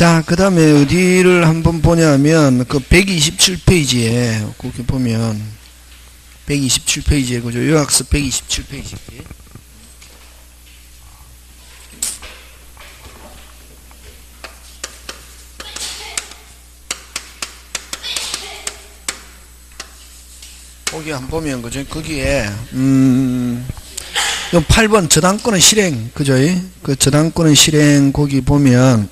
자, 그 다음에 어디를 한번 보냐면, 그 127페이지에, 거기 보면, 127페이지에, 그죠? 요약서 127페이지. 거기 한번 보면, 그죠? 거기에, 요 8번 저당권의 실행, 그죠? 그 저당권의 실행, 거기 보면,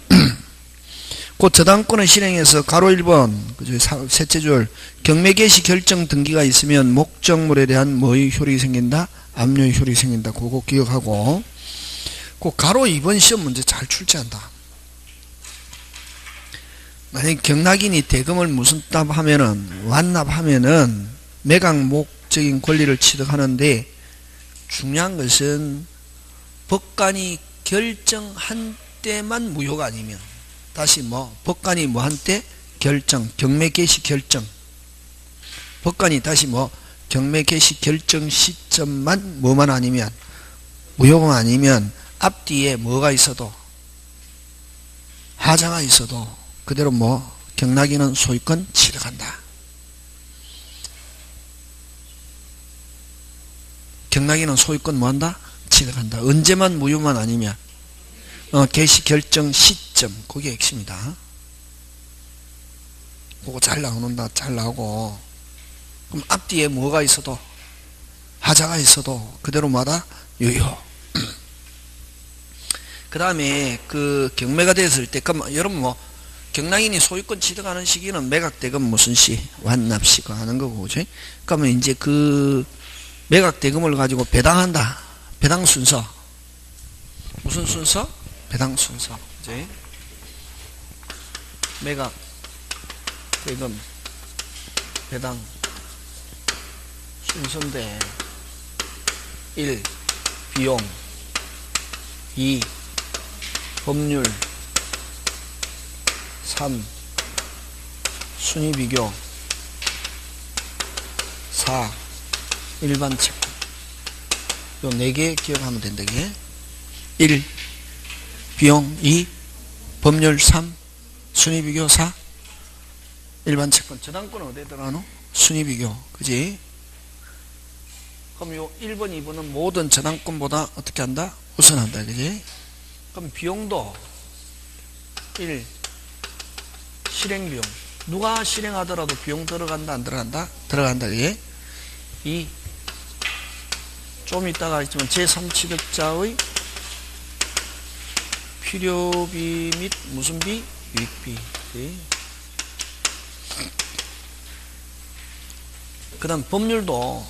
그 저당권의 실행에서 가로 1번, 그죠? 셋째 줄, 경매 개시 결정 등기가 있으면 목적물에 대한 뭐의 효력이 생긴다? 압류의 효력이 생긴다. 그거 기억하고, 그 가로 2번 시험 문제 잘 출제한다. 만약 경락인이 대금을 무슨납하면은, 완납하면은, 매각 목적인 권리를 취득하는데, 중요한 것은 법관이 결정한 때만 무효가 아니면, 다시 법관이 한 때 결정, 경매 개시 결정. 법관이 다시 경매 개시 결정 시점만 뭐만 아니면, 무효가 아니면, 앞뒤에 뭐가 있어도, 하자가 있어도, 그대로 경락인은 소유권 취득한다. 경락인은 소유권 뭐한다? 취득한다. 언제만 무효만 아니면, 개시 결정 시점, 그게 핵심이다. 그거 잘 나오는다. 잘 나오고. 그럼 앞뒤에 뭐가 있어도, 하자가 있어도, 그대로 유효. 그 다음에, 경매가 됐을 때, 그럼 여러분 경락인이 소유권 취득하는 시기는 매각대금 무슨 시? 완납시가 하는 거고, 그죠? 그러면 이제 매각대금을 가지고 배당한다. 배당 순서. 무슨 순서? 배당 순서. 그지? 매각대금, 배당 순서인데, 1. 비용, 2. 법률, 3. 순위비교, 4. 일반 채권. 요 4개 기억하면 된다. 1. 비용 2. 법률 3. 순위비교 4. 일반 채권. 저당권은 어디에 들어가노? 순위비교. 그지? 그럼 요 1번, 2번은 모든 저당권보다 어떻게 한다? 우선한다. 그지? 그럼 비용도 1. 실행비용. 누가 실행하더라도 비용 들어간다, 안 들어간다? 들어간다. 그지? 2. 좀 이따가 있지만 제3취득자의 필요비 및 무슨 비? 유익비. 그 다음 법률도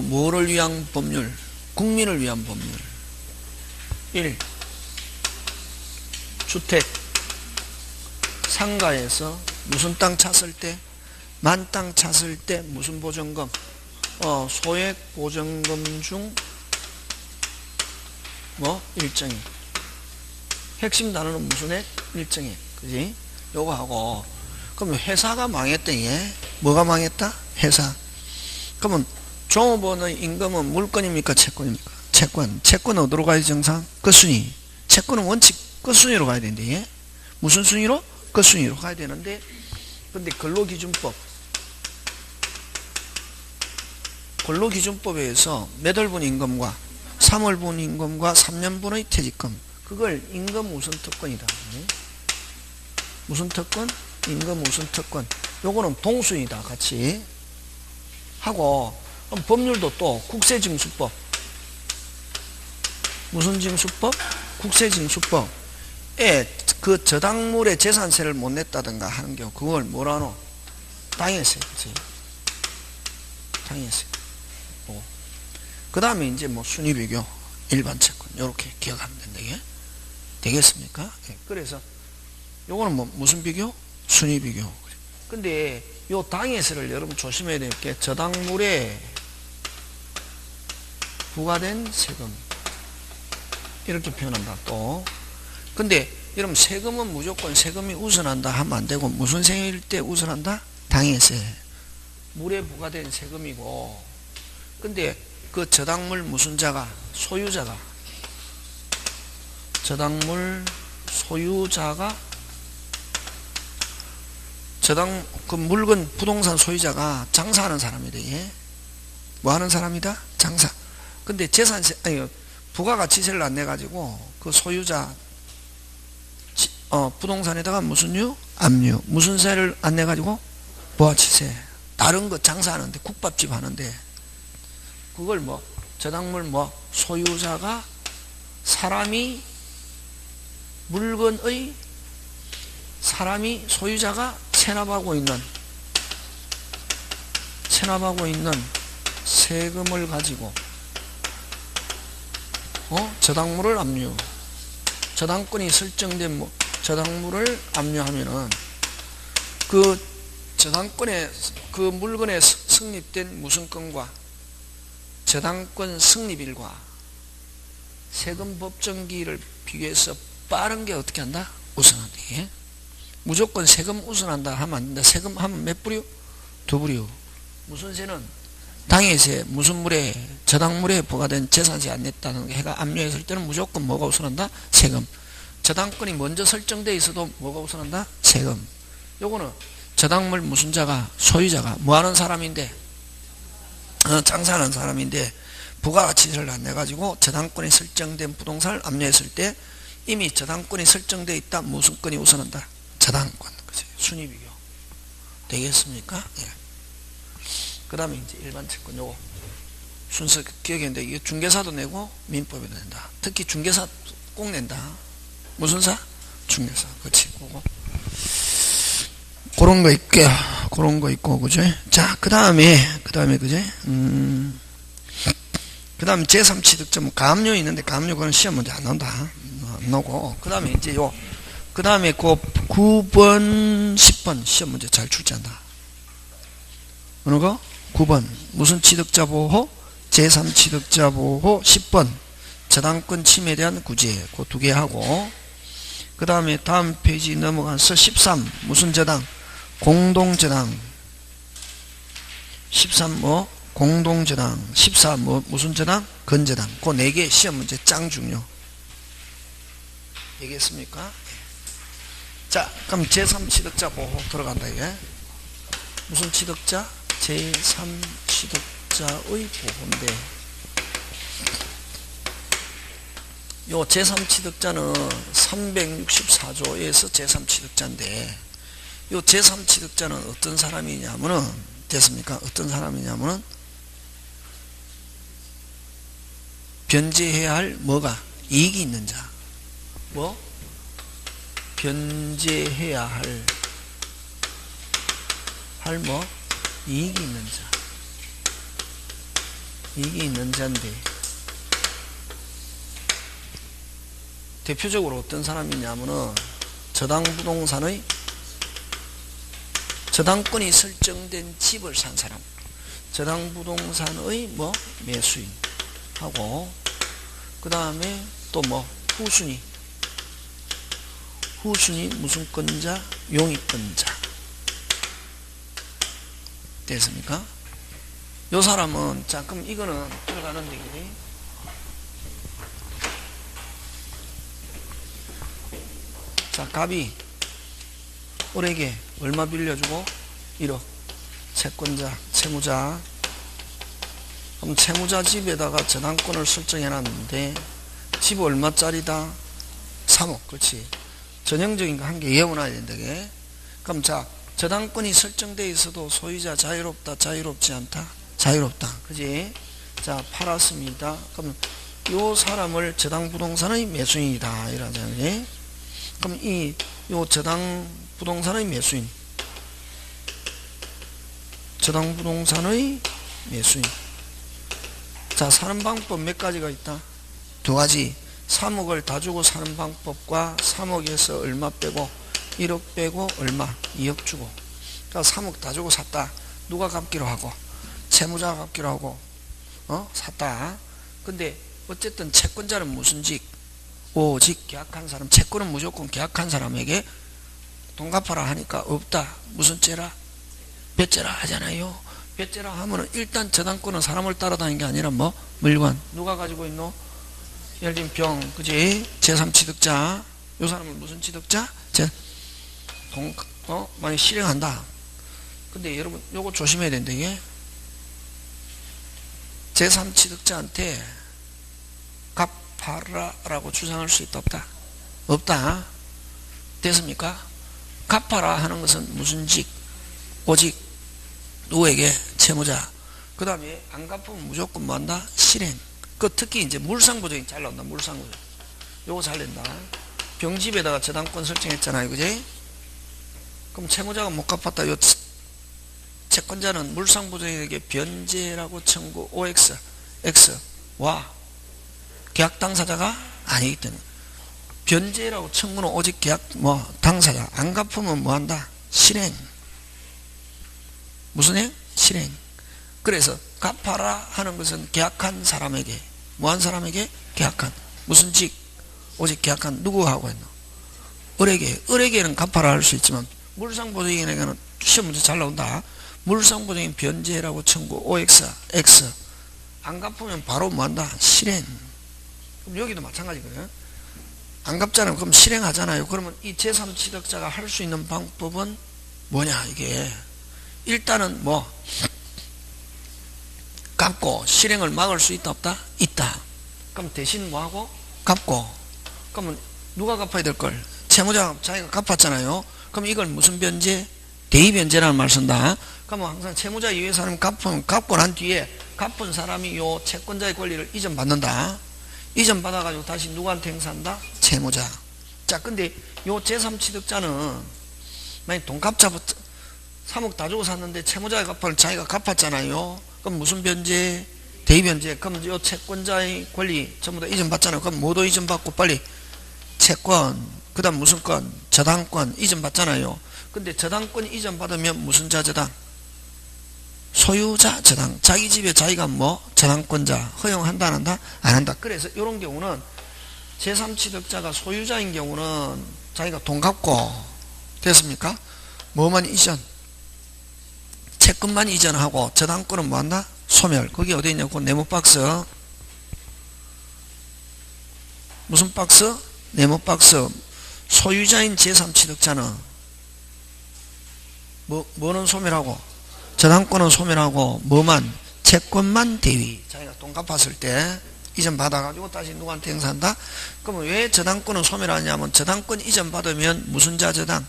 뭐를 위한 법률? 국민을 위한 법률. 1. 주택 상가에서 무슨 땅 찼을 때? 만 땅 찼을 때 무슨 보전금? 소액 보전금 중 일정액. 핵심 단어는 무슨 액? 일정액. 그지? 요거 하고. 그럼 회사가 망했대. 예? 뭐가 망했다? 회사. 그러면 종업원의 임금은 물건입니까? 채권입니까? 채권. 채권 어디로 가야 정상? 끝순위. 채권은 원칙 끝순위로 가야 되는데. 예? 무슨 순위로? 끝순위로 가야 되는데, 근데 근로기준법에 의해서 몇 월분 임금과 3월분 임금과 3년분의 퇴직금, 그걸 임금 우선 특권이다. 무슨 특권? 임금 우선 특권. 요거는 동순이다. 같이 하고. 그럼 법률도 또 국세징수법. 무슨 징수법? 국세징수법에 그 저당물의 재산세를 못 냈다든가 하는 경우, 그걸 뭐라노? 당해세. 당해세. 그 다음에 이제 순위비교, 일반 채권, 요렇게 기억하면 된다. 되겠습니까? 그래서 요거는 무슨 비교? 순위비교. 근데 요 당해세를 여러분 조심해야 될 게, 저당물에 부과된 세금, 이렇게 표현한다. 또 근데 여러분 세금은 무조건 세금이 우선한다 하면 안 되고, 무슨 세일 때 우선한다? 당해세. 물에 부과된 세금이고. 근데 그 저당물 무슨 자가? 소유자가. 저당물 소유자가 저당 그 물건 부동산 소유자가 장사하는 사람이다. 예? 뭐 하는 사람이다? 장사. 근데 재산세 아니 부가가치세를 안 내 가지고 그 소유자 부동산에다가 무슨요? 압류. 무슨 세를 안 내 가지고 부가치세. 다른 거 장사하는데 국밥집 하는데 그걸 뭐 저당물 뭐 소유자가 사람이 물건의 사람이 소유자가 체납하고 있는 세금을 가지고 저당물을 압류. 저당권이 설정된 뭐 저당물을 압류하면은 그 저당권에 그 물건에 성립된 무슨 건과 저당권 성립일과 세금 법정기일을 비교해서 빠른 게 어떻게 한다? 우선한다. 예? 무조건 세금 우선한다 하면 안 된다. 세금 하면 몇 불이요? 2불이요. 무슨 세는? 당해세. 무슨 물에? 저당물에 부과된 재산세 안 냈다는 해가 압류했을 때는 무조건 뭐가 우선한다? 세금. 저당권이 먼저 설정되어 있어도 뭐가 우선한다? 세금. 요거는 저당물 무슨 자가? 소유자가 뭐 하는 사람인데? 장사하는 사람인데 부가가치세를 안 내가지고 저당권이 설정된 부동산을 압류했을 때 이미 저당권이 설정되어 있다. 무슨 건이 우선한다? 저당권. 그치? 순위비교. 되겠습니까? 예. 그 다음에 이제 일반 채권 요거 순서 기억했는데 이게 중개사도 내고 민법에도 낸다. 특히 중개사 꼭 낸다. 무슨 사? 중개사. 그치? 그거. 그런 거 있고, 그죠? 자, 그 다음에, 그지? 그 다음에 제3취득점, 가압류 있는데, 가압류 그건 시험 문제 안 나온다. 안 나오고. 그 다음에 이제 그 다음에 그 9번, 10번 시험 문제 잘 출제한다. 어느 거? 9번. 무슨 취득자 보호? 제3취득자 보호. 10번. 저당권 침해에 대한 구제. 그 2개 하고. 그 다음에 다음 페이지 넘어가서 13. 무슨 저당? 공동저당. 13 뭐? 공동저당. 14 뭐? 무슨 저당? 건저당. 그 4개 시험 문제 짱 중요. 되겠습니까? 자, 그럼 제3취득자 보호 들어간다, 이게. 무슨 취득자? 제3취득자의 보호인데, 요 제3취득자는 364조에서 제3취득자인데, 요 제3취득자는 어떤 사람이냐면은, 됐습니까? 어떤 사람이냐면은, 변제해야 할 뭐가? 이익이 있는 자. 뭐? 변제해야 할 뭐? 이익이 있는 자. 이익이 있는 자인데, 대표적으로 어떤 사람이냐면은, 저당부동산의 저당권이 설정된 집을 산 사람. 저당부동산의 뭐? 매수인. 하고, 그 다음에 또 뭐? 후순위 무슨 건자? 용익건자. 됐습니까? 요 사람은, 자, 그럼 이거는 들어가는데, 그래? 자, 갑이 을에게 얼마 빌려주고? 1억. 채권자, 채무자. 그럼 채무자 집에다가 저당권을 설정해 놨는데, 집 얼마짜리다? 3억. 그렇지? 전형적인 거 한 개 외워놔야 된다. 게. 그럼 자, 저당권이 설정되어 있어도 소유자 자유롭다, 자유롭지 않다? 자유롭다. 그지? 자, 팔았습니다. 그럼 요 사람을 저당부동산의 매수인이다. 이러잖아요. 그럼 요 저당부동산의 매수인. 저당부동산의 매수인. 자, 사는 방법 몇 가지가 있다? 2가지. 3억을 다 주고 사는 방법과 3억에서 얼마 빼고 1억 빼고 얼마? 2억 주고. 그러니까 3억 다 주고 샀다. 누가 갚기로 하고? 채무자가 갚기로 하고. 샀다. 근데 어쨌든 채권자는 무슨 직? 오직 계약한 사람. 채권은 무조건 계약한 사람에게 돈 갚아라 하니까 없다. 무슨 죄라? 뱃죄라 하잖아요. 뱃죄라 하면은 일단 저당권은 사람을 따라다니는 게 아니라 뭐? 물건. 누가 가지고 있노? 예를 들면 병, 그지? 제3취득자. 요 사람은 무슨 취득자? 만약 실행한다. 근데 여러분 요거 조심해야 된다. 이게 제3취득자한테 갚아라라고 주장할 수 있다 없다? 없다. 됐습니까? 갚아라 하는 것은 무슨 직? 오직 누구에게? 채무자. 그 다음에 안 갚으면 무조건 뭐한다? 실행. 그 특히 이제 물상보증이 잘 나온다. 물상보증. 요거 잘 낸다. 병집에다가 저당권 설정했잖아요. 그지? 그럼 채무자가 못 갚았다. 요 채권자는 물상보증에게 변제라고 청구 OX, X와 계약 당사자가 아니기 때문에 변제라고 청구는 오직 계약 당사자. 안 갚으면 뭐한다? 실행. 무슨 행? 실행. 그래서 갚아라 하는 것은 계약한 사람에게 뭐한 사람에게? 계약한. 무슨 직? 오직 계약한 누구하고 했노? 을에게는 갚아라 할 수 있지만 물상보증에게는 시험 문제 잘 나온다. 물상보증인 변제라고 청구 OX, X 안 갚으면 바로 뭐한다? 실행. 그럼 여기도 마찬가지거든요. 안 갚잖아요. 그럼 실행하잖아요. 그러면 이 제3취득자가 할 수 있는 방법은 뭐냐 이게 일단은 갚고 실행을 막을 수 있다 없다? 있다. 그럼 대신 뭐하고? 갚고. 그러면 누가 갚아야 될 걸? 채무자가 자기가 갚았잖아요. 그럼 이걸 무슨 변제? 대의변제라는 말 쓴다. 그러면 항상 채무자 이외의 사람이 갚고 난 뒤에 갚은 사람이 요 채권자의 권리를 이전받는다. 이전받아가지고 다시 누구한테 행사한다? 채무자. 자, 근데 요 제3취득자는 만약 돈값자부터 3억 다 주고 샀는데 채무자의 갚을 자기가 갚았잖아요. 그럼 무슨 변제? 대의변제. 그럼 요 채권자의 권리 전부 다 이전받잖아요. 그럼 뭐도 이전받고 빨리 채권, 그 다음 무슨 건? 저당권 이전받잖아요. 근데 저당권 이전받으면 무슨 자 저당? 소유자 저당. 자기 집에 자기가 저당권자 허용한다 안 한다? 안 한다. 그래서 이런 경우는 제3취득자가 소유자인 경우는 자기가 돈 갚고 됐습니까? 뭐만 이전? 채권만 이전하고 저당권은 뭐한다? 소멸. 거기 어디 있냐고 네모 박스. 무슨 박스? 네모 박스. 소유자인 제3취득자는 뭐는 소멸하고 저당권은 소멸하고 뭐만? 채권만 대위. 자기가 돈 갚았을 때 이전 받아가지고 다시 누구한테 행사한다? 그러면 왜 저당권은 소멸하냐면 저당권 이전 받으면 무슨 자 저당?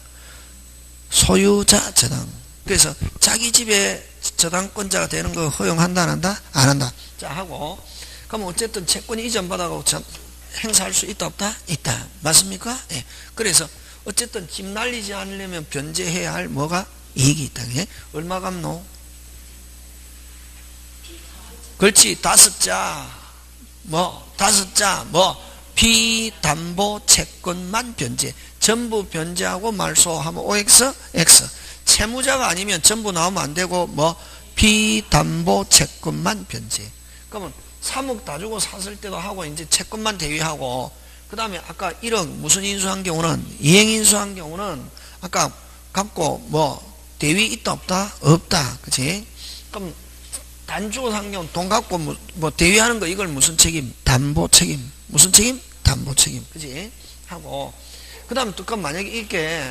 소유자 저당. 그래서 자기 집에 저당권자가 되는 거 허용한다 안 한다? 안 한다. 자 하고 그러면 어쨌든 채권이 이전 받아가고 행사할 수 있다 없다? 있다. 맞습니까? 예. 그래서 어쨌든 집 날리지 않으려면 변제해야 할 뭐가? 이익이 있다. 예? 얼마 갚노? 그렇지. 다섯자 비담보 채권만 변제. 전부 변제하고 말소하면 OX, X. 채무자가 아니면 전부 나오면 안 되고 비담보 채권만 변제. 그러면 3억 다 주고 샀을 때도 하고 이제 채권만 대위하고 그 다음에 아까 1억 무슨 인수한 경우는 이행인수한 경우는 아까 갚고 대위 있다 없다? 없다. 그치? 그럼 단주고 산 경우 돈 갚고 대위하는 거 이걸 무슨 책임? 담보 책임. 무슨 책임? 담보 책임. 그치? 하고 그 다음에 또 만약에 이렇게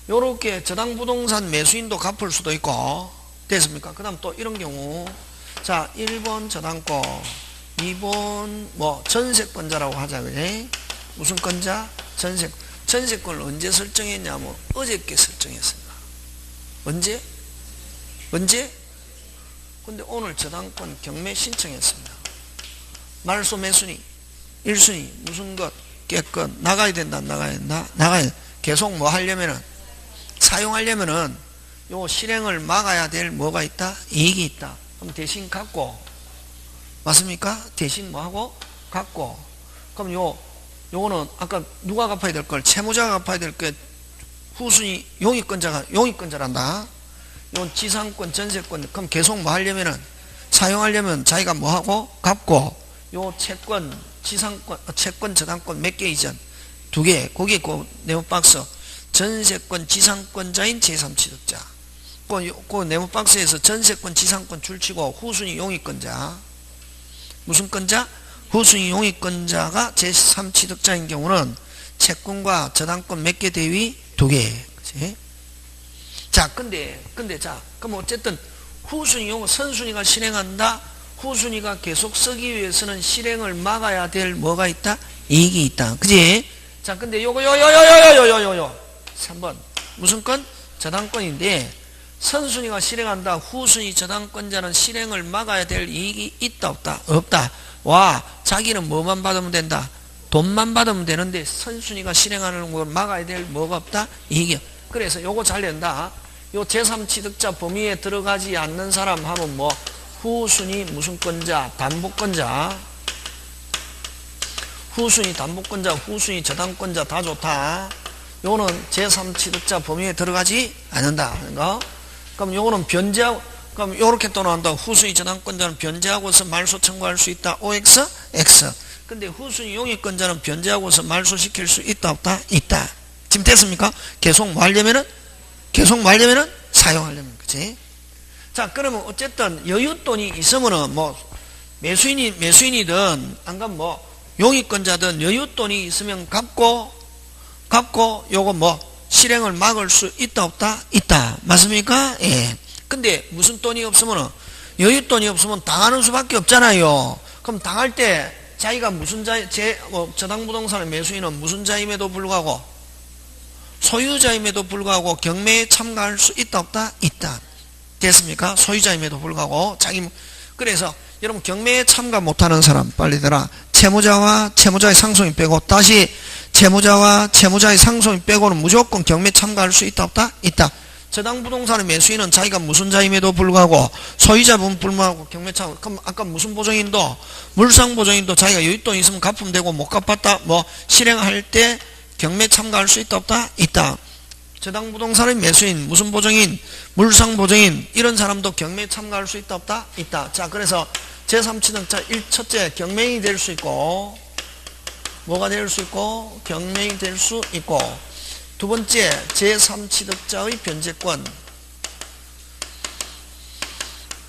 요렇게 저당부동산 매수인도 갚을 수도 있고 됐습니까? 그 다음 또 이런 경우 자 1번 저당권 2번 전세권자라고 하자. 그래? 무슨 권자? 전세권을 언제 설정했냐면 어저께 설정했습니다. 언제? 근데 오늘 저당권 경매 신청했습니다. 말소 매수니 1순위 무슨 것 깨끗 나가야 된다 안 나가야 된다? 나가야 계속 하려면은 사용하려면은 요 실행을 막아야 될 뭐가 있다? 이익이 있다. 그럼 대신 갚고 맞습니까? 대신 뭐하고? 갚고 그럼 요거는 아까 누가 갚아야 될 걸? 채무자가 갚아야 될 게 후순위 용익권자란다. 요 지상권 전세권 그럼 계속 하려면은 사용하려면 자기가 하고? 갚고 요 채권 지상권 채권 저당권 몇 개 이전? 2개. 거기에 그 네모박스 전세권 지상권자인 제3취득자. 그 네모박스에서 전세권 지상권 줄치고 후순위 용익권자 무슨 권자? 후순위 용익권자가 제3취득자인 경우는 채권과 저당권 몇 개 대위? 2개. 그치? 자, 근데, 자, 그럼 어쨌든 후순위, 선순위가 실행한다? 후순위가 계속 쓰기 위해서는 실행을 막아야 될 뭐가 있다? 이익이 있다. 그지? 자, 근데 요거, 3번. 무슨 건? 저당권인데, 선순위가 실행한다. 후순위 저당권자는 실행을 막아야 될 이익이 있다, 없다? 없다. 와, 자기는 뭐만 받으면 된다? 돈만 받으면 되는데, 선순위가 실행하는 걸 막아야 될 뭐가 없다? 이익이. 그래서 요거 잘 낸다. 요 제3취득자 범위에 들어가지 않는 사람 하면 뭐, 후순위 무슨 권자? 담보권자. 후순위 담보권자, 후순위 저당권자 다 좋다. 요거는 제3취득자 범위에 들어가지 않는다 하는 거. 그럼 요거는 변제하고, 그럼 요렇게 또 나온다. 후순위 저당권자는 변제하고서 말소 청구할 수 있다. OX, X. 근데 후순위 용익권자는 변제하고서 말소시킬 수 있다, 없다? 있다. 지금 됐습니까? 계속 뭐 하려면은? 계속 뭐 하려면은? 사용하려면. 그치? 자, 그러면 어쨌든 여윳돈이 있으면은 뭐 매수인이든 안 가면 뭐 용익권자든 여윳돈이 있으면 갚고 요거 뭐 실행을 막을 수 있다, 없다? 있다. 맞습니까? 예. 근데 무슨 돈이 없으면은 여윳돈이 없으면 당하는 수밖에 없잖아요. 그럼 당할 때 자기가 무슨 저당부동산의 매수인은 무슨 자임에도 불구하고 소유자임에도 불구하고 경매에 참가할 수 있다, 없다? 있다. 됐습니까? 소유자임에도 불구하고 자기. 그래서 여러분 경매에 참가 못하는 사람 빨리 들어. 채무자와 채무자의 상속인 빼고 다시 채무자와 채무자의 상속인 빼고는 무조건 경매 참가할 수 있다, 없다? 있다. 저당부동산의 매수인은 자기가 무슨 자임에도 불구하고 소유자분 불문하고 경매 참가. 그럼 아까 무슨 보증인도 물상보증인도 자기가 여윳돈 있으면 갚으면 되고 못 갚았다 뭐 실행할 때 경매 참가할 수 있다, 없다? 있다. 저당부동산의 매수인, 무슨 보증인, 물상보증인 이런 사람도 경매에 참가할 수 있다, 없다? 있다. 자, 그래서 제3취득자 첫째 경매인이 될 수 있고 뭐가 될 수 있고 경매인이 될 수 있고 두 번째 제3취득자의 변제권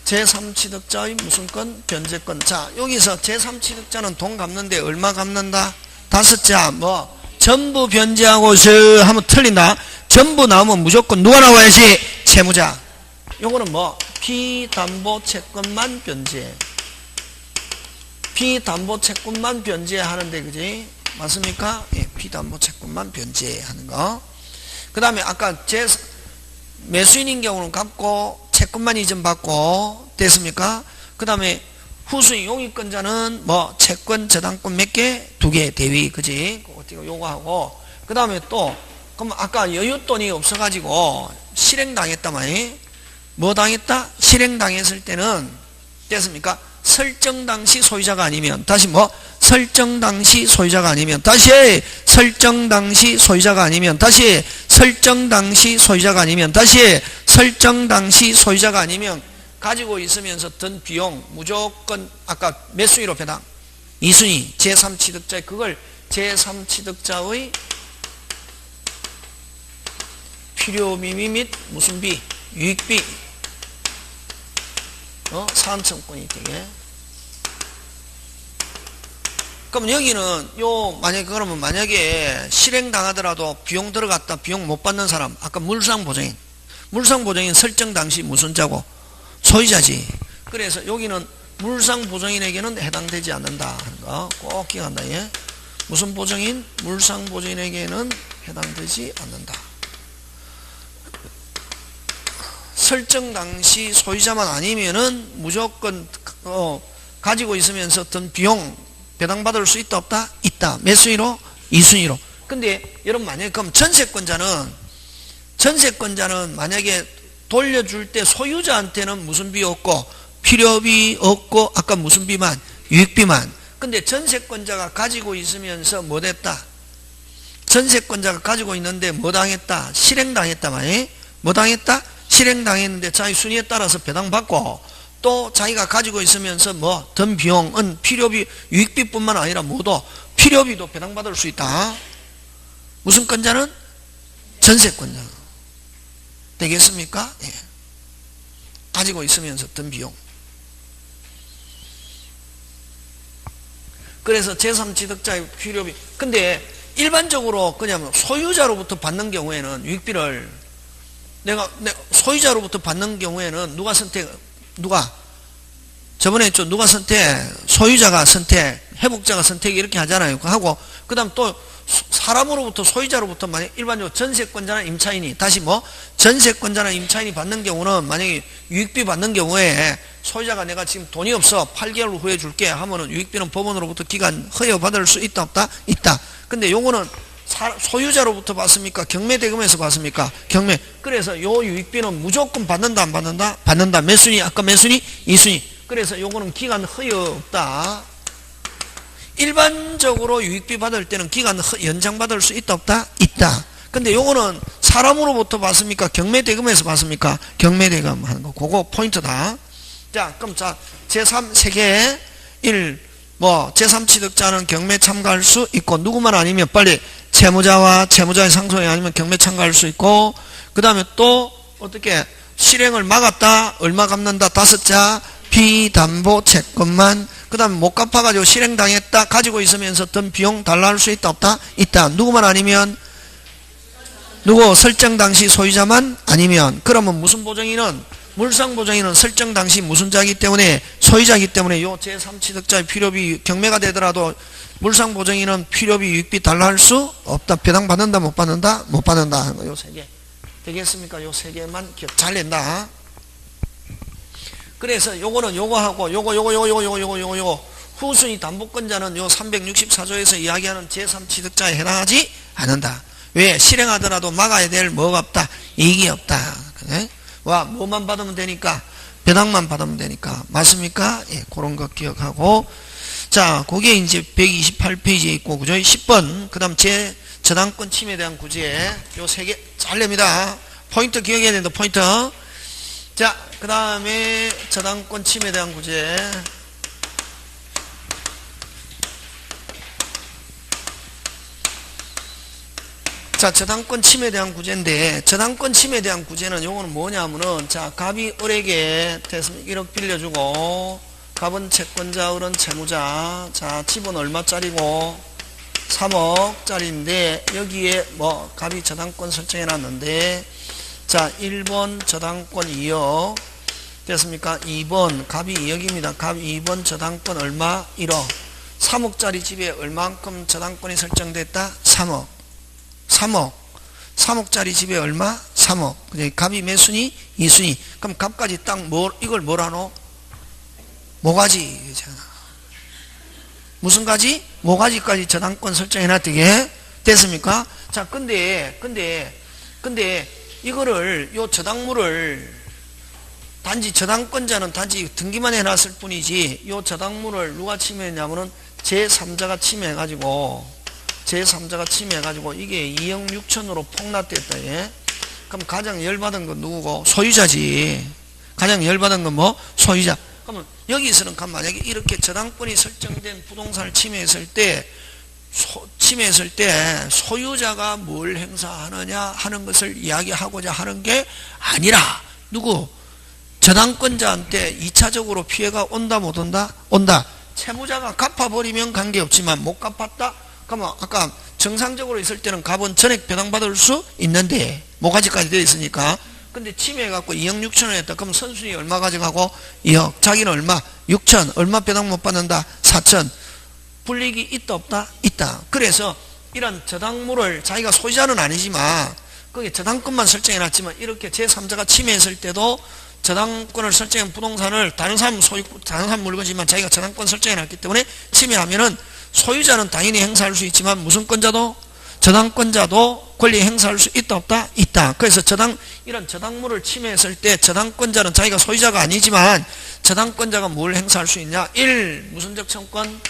제3취득자의 무슨 건? 변제권. 자, 여기서 제3취득자는 돈 갚는데 얼마 갚는다? 5자 뭐 전부 변제하고 하면 틀린다. 전부 나오면 무조건 누가 나와야지? 채무자. 요거는 뭐 피담보 채권만 변제. 피담보 채권만 변제하는데 그지? 맞습니까? 예, 피담보 채권만 변제하는 거. 그 다음에 아까 매수인인 경우는 갚고 채권만 이전받고 됐습니까? 그 다음에 후순위 용익권자는 뭐 채권 저당권 몇 개? 2개 대위 그지? 요거 하고 그 다음에 또 그럼 아까 여윳돈이 없어가지고 실행당했다 말이 뭐 당했다? 실행당했을 때는 됐습니까? 설정 당시 소유자가 아니면 다시 뭐 설정 당시 소유자가 아니면 다시 설정 당시 소유자가 아니면 다시 설정 당시 소유자가 아니면 다시 설정 당시 소유자가 아니면 가지고 있으면서 든 비용 무조건 아까 몇 순위로 배당? 2순위 제3취득자 그걸 제3취득자의 필요비 및 무슨 비? 유익비 사안청권이 되게. 그럼 여기는 만약에 실행당하더라도 비용 들어갔다 비용 못 받는 사람 아까 물상보증인 설정 당시 무슨 자고? 소유자지. 그래서 여기는 물상보증인에게는 해당되지 않는다 하는 거 꼭 기억한다. 예? 무슨 보증인? 물상보증인에게는 해당되지 않는다. 설정 당시 소유자만 아니면은 무조건 가지고 있으면서 든 비용 배당받을 수 있다, 없다? 있다. 몇 순위로? 2순위로. 근데 여러분 만약에 그럼 전세권자는 만약에 돌려줄 때 소유자한테는 무슨 비 없고 필요비 없고 아까 무슨 비만? 유익비만. 근데 전세권자가 가지고 있으면서 뭐 됐다? 전세권자가 가지고 있는데 뭐 당했다? 실행당했다 말이. 뭐 당했다? 실행당했는데 자기 순위에 따라서 배당받고 또 자기가 가지고 있으면서 뭐 든 비용은 필요비 유익비뿐만 아니라 모두 필요비도 배당받을 수 있다. 무슨 권자는? 전세권자. 되겠습니까? 예. 가지고 있으면서 든 비용. 그래서 제3취득자의 필요비. 근데 일반적으로 그냥 소유자로부터 받는 경우에는 유익비를 내가 소유자로부터 받는 경우에는 누가 저번에 했죠. 누가 선택? 소유자가 선택, 회복자가 선택 이렇게 하잖아요. 하고 그다음 또 사람으로부터 소유자로부터 만약 일반적으로 전세권자나 임차인이 다시 전세권자나 임차인이 받는 경우는 만약에 유익비 받는 경우에 소유자가 내가 지금 돈이 없어 8개월 후에 줄게 하면은 유익비는 법원으로부터 기간 허여받을 수 있다 없다? 있다. 근데 요거는 소유자로부터 받습니까? 경매대금에서 받습니까? 경매. 그래서 요 유익비는 무조건 받는다 안 받는다? 받는다. 몇 순위? 아까 몇 순위? 2순위. 그래서 요거는 기간 허여 없다. 일반적으로 유익비 받을 때는 기간 연장받을 수 있다 없다? 있다. 근데 요거는 사람으로부터 받습니까? 경매대금에서 받습니까? 경매대금 하는 거. 그거 포인트다. 자, 그럼 제3 세계 1 제3취득자는 경매 참가할 수 있고 누구만 아니면 빨리 채무자와 채무자의 상속이 아니면 경매 참가할 수 있고 그 다음에 또 어떻게 실행을 막았다 얼마 갚는다 5자 비담보 채권만 그 다음에 못 갚아가지고 실행당했다 가지고 있으면서 든 비용 달라 할 수 있다 없다? 있다. 누구만 아니면 누구 설정 당시 소유자만 아니면 그러면 무슨 보정인은 물상보정인은 설정 당시 무슨 자이기 때문에 소유자이기 때문에 요 제3취득자의 필요비 경매가 되더라도 물상보정인은 필요비 유익비 달라 할 수 없다. 배당 받는다 못 받는다? 못 받는다 하는 거 요 세 개 되겠습니까? 요 세 개만 기억 잘 낸다. 그래서 요거는 요거하고 요거 후순위 담보권자는 요 364조에서 이야기하는 제3취득자에 해당하지 않는다. 왜? 실행하더라도 막아야 될 뭐가 없다? 이익이 없다. 그래? 와, 뭐만 받으면 되니까? 배당만 받으면 되니까. 맞습니까? 예, 그런 거 기억하고. 자, 그게 이제 128페이지에 있고, 그죠? 10번. 그 다음 저당권 침해에 대한 구제. 요 세 개 잘 냅니다. 포인트 기억해야 된다, 포인트. 자, 그 다음에 저당권 침해에 대한 구제. 자, 저당권 침해에 대한 구제인데, 저당권 침해에 대한 구제는 요거는 뭐냐면은, 자, 갑이 을에게 됐으면 1억 빌려주고, 갑은 채권자, 을은 채무자. 자, 집은 얼마짜리고? 3억짜리인데, 여기에 갑이 저당권 설정해 놨는데, 자, 1번 저당권 2억. 됐습니까? 2번, 갑이 2억입니다. 갑 2번 저당권 얼마? 1억. 3억짜리 집에 얼만큼 저당권이 설정됐다? 3억. 3억짜리 집에 얼마? 3억. 그냥 갑이 몇 순위? 2순위. 그럼 갑까지 딱 이걸 뭐라노? 모가지. 무슨 가지? 모가지까지 저당권 설정해놨대게. 됐습니까? 자, 근데 이거를, 요 저당물을 단지 저당권자는 단지 등기만 해놨을 뿐이지, 요 저당물을 누가 침해했냐면은 제3자가 침해해가지고 이게 2억 6천으로 폭락됐다. 예? 그럼 가장 열받은 건 누구고? 소유자지. 가장 열받은 건 소유자. 그러면 여기서는 만약에 이렇게 저당권이 설정된 부동산을 침해했을 때 소유자가 뭘 행사하느냐 하는 것을 이야기하고자 하는 게 아니라 누구? 저당권자한테 2차적으로 피해가 온다 못 온다? 온다. 채무자가 갚아버리면 관계없지만 못 갚았다? 그러면 아까 정상적으로 있을 때는 갑은 전액 배당받을 수 있는데 모가지까지 되어 있으니까. 근데 침해해갖고 2억 6천원 했다. 그럼 선순위 얼마 가져가고? 2억. 자기는 얼마? 6천. 얼마 배당 못 받는다? 4천. 불이익이 있다 없다? 있다. 그래서 이런 저당물을 자기가 소유자는 아니지만 거기에 저당권만 설정해놨지만 이렇게 제3자가 침해했을 때도 저당권을 설정한 부동산을 다른 사람 물건이지만 자기가 저당권 설정해놨기 때문에 침해하면은 소유자는 당연히 행사할 수 있지만 무슨 권자도? 저당권자도 권리 행사할 수 있다 없다? 있다. 그래서 이런 저당물을 침해했을 때 저당권자는 자기가 소유자가 아니지만 저당권자가 뭘 행사할 수 있냐? 1. 무슨적 청권?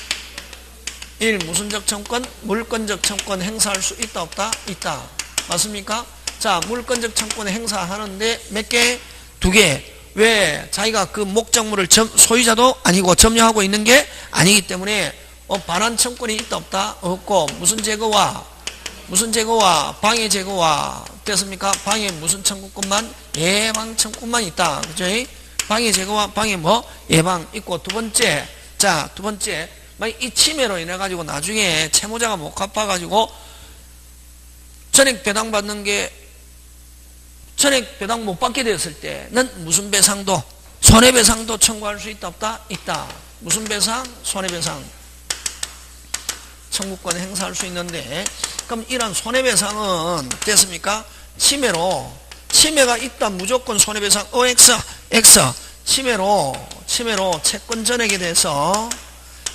물권적 청권 행사할 수 있다 없다? 있다. 맞습니까? 자, 물권적 청권 행사하는데 몇 개? 2개. 왜? 자기가 그 목적물을 소유자도 아니고 점유하고 있는 게 아니기 때문에 반환 청권이 있다 없다? 없고 무슨 제거와 방해 제거와 됐습니까? 방해 무슨 청구권만? 예방 청구권만 있다. 그죠? 방해 제거와 방해 예방 있고 두 번째 만약 이 침해로 인해 가지고 나중에 채무자가 못 갚아 가지고 전액 배당 받는 게 전액 배당 못 받게 되었을 때는 무슨 배상도 손해배상도 청구할 수 있다 없다? 있다. 무슨 배상? 손해배상 청구권 행사할 수 있는데, 그럼 이러한 손해배상은 됐습니까? 침해가 있다 무조건 손해배상 OX X 침해로 채권 전액에 대해서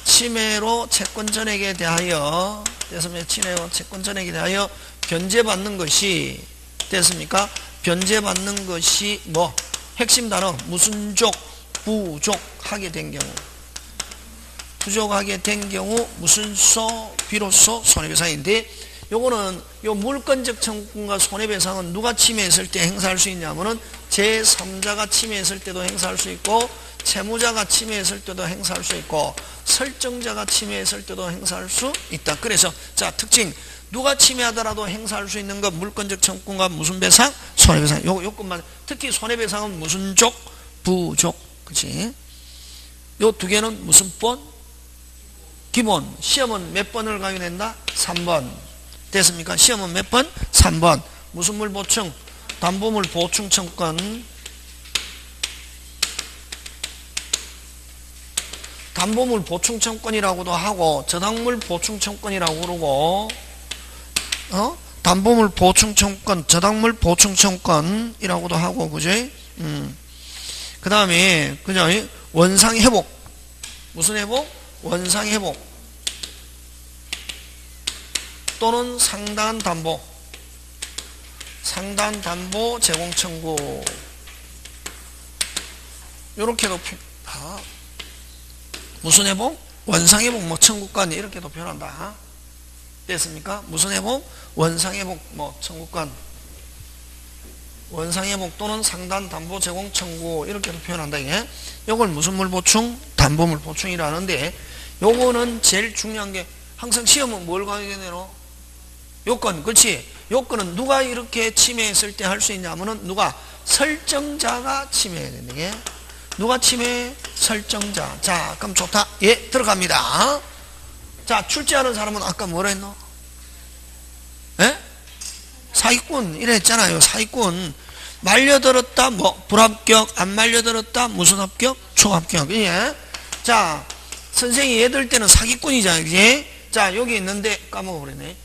침해로 채권 전액에 대하여 됐습니까? 침해로 채권 전액에 대하여 변제받는 것이 됐습니까? 변제받는 것이 뭐 핵심 단어 무슨족 부족하게 된 경우 부족하게 된 경우 무슨소 비로소 손해배상인데, 요거는 요 물권적 청구권과 손해배상은 누가 침해했을 때 행사할 수 있냐면은 제3자가 침해했을 때도 행사할 수 있고, 채무자가 침해했을 때도 행사할 수 있고, 설정자가 침해했을 때도 행사할 수 있다. 그래서 자 특징, 누가 침해하더라도 행사할 수 있는 것 물권적 청구권과 무슨 배상? 손해배상. 요것만. 특히 손해배상은 무슨 족? 부족. 그치? 요 두 개는 무슨 번? 기본. 시험은 몇 번을 강요낸다? 3번. 됐습니까? 시험은 몇 번? 3번. 무슨 물 보충? 담보물 보충 청구권. 담보물 보충 청구권이라고도 하고 저당물 보충 청구권이라고 그러고, 담보물 보충 청구권, 저당물 보충 청구권이라고도 하고, 그지? 그 다음에 그냥 원상 회복. 무슨 회복? 원상 회복 또는 상단 담보 제공 청구. 요렇게도 무슨 회복? 원상 회복 뭐 청구권 이렇게도 표현한다. 됐습니까? 무슨 회복? 원상 회복 뭐 청구권, 원상 회복 또는 상단 담보 제공 청구 이렇게도 표현한다. 이게 요걸 무슨 물 보충? 담보물 보충이라는데, 요거는 제일 중요한 게 항상 시험은 뭘 가지게 되노? 요건. 그렇지? 요건은 누가 이렇게 침해했을 때 할 수 있냐면은 누가? 설정자가 침해해야 되는 게. 누가 침해? 설정자. 자, 그럼 좋다. 예, 들어갑니다. 자, 출제하는 사람은 아까 뭐라 했노? 예? 사기꾼 이래 했잖아요. 사기꾼. 말려들었다 뭐 불합격, 안 말려들었다 무슨 합격? 초합격. 예. 자, 선생이 얘들 때는 사기꾼이잖아요. 그지? 자, 여기 있는데 까먹어버리네.